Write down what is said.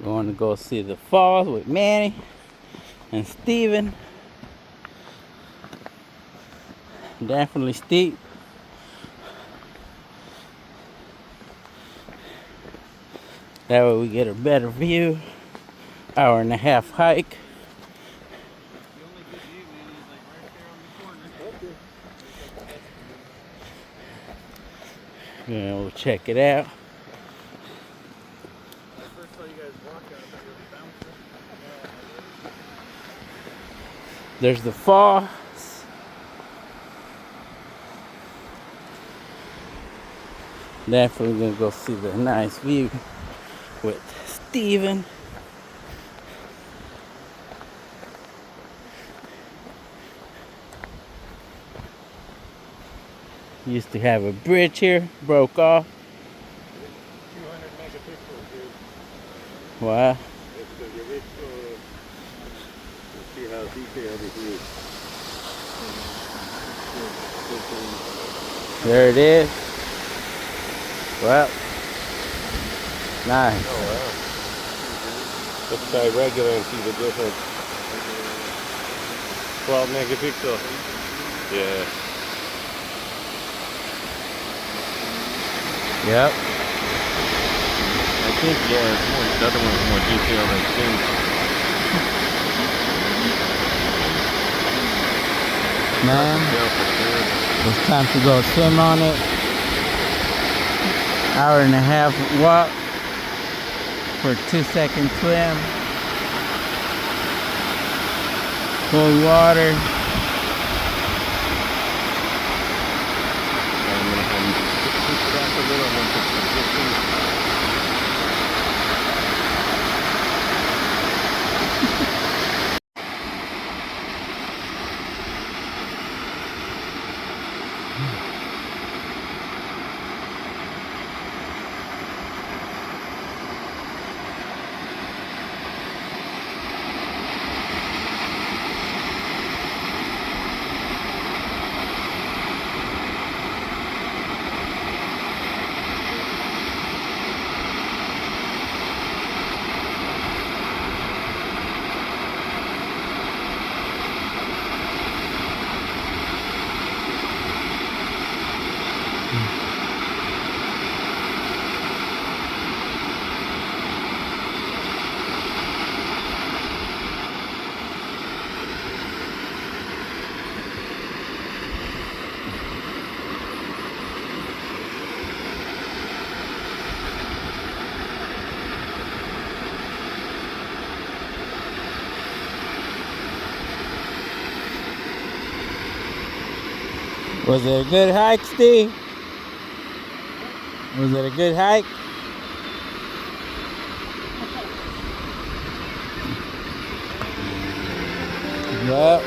Going to go see the falls with Manny and Steven. Definitely steep. That way we get a better view. Hour-and-a-half hike. The only good view, man, is like right there on the corner. Okay. Yeah, we'll check it out. When I first saw you guys walk out, I thought you were bouncing. There's the falls. Definitely gonna go see the nice view with Steven. Used to have a bridge here, broke off. 200 megapixels, dude. Wow. It's the original. See how detailed it is. There it is. Well, nice. Oh, wow. Let's try regular and see the difference. 12 megapixel. Yeah. Yep. I think, yeah, it's more, the other one's more detailed, I think. Man, it's time to go swim on it. Hour-and-a-half walk for a 2-second swim. Cold water. I'm going to have you push back a little and then put some distance. Was it a good hike, Steve? Was it a good hike? Well,